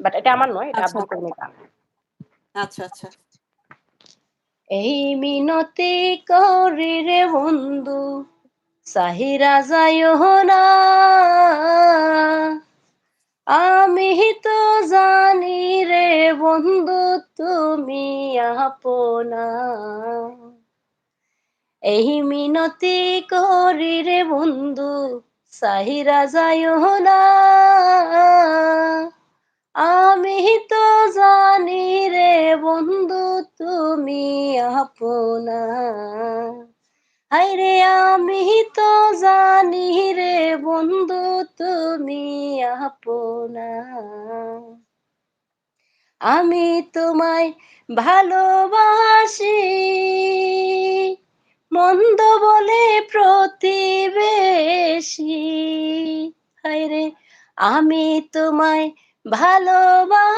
But এটা আমার নয়, এটা আচ্ছা, আব্দুল করিমের গান। আচ্ছা, আচ্ছা। এই মিনতি করি রে বন্ধু সাহিরা যাইও না, আমি তো জানি রে বন্ধু তুমি আপনা। এই মিনতি করি রে বন্ধু সাহিরা যাইও না, আমি তো জানি রে বন্ধু তুমি আপনা। হায়রে আমি তো জানি রে বন্ধু তুমি আপনা। আমি তোমায় ভালোবাসি, মন্দ বলে প্রতিবেশী। হায়রে আমি তোমায় ভালোবাসি,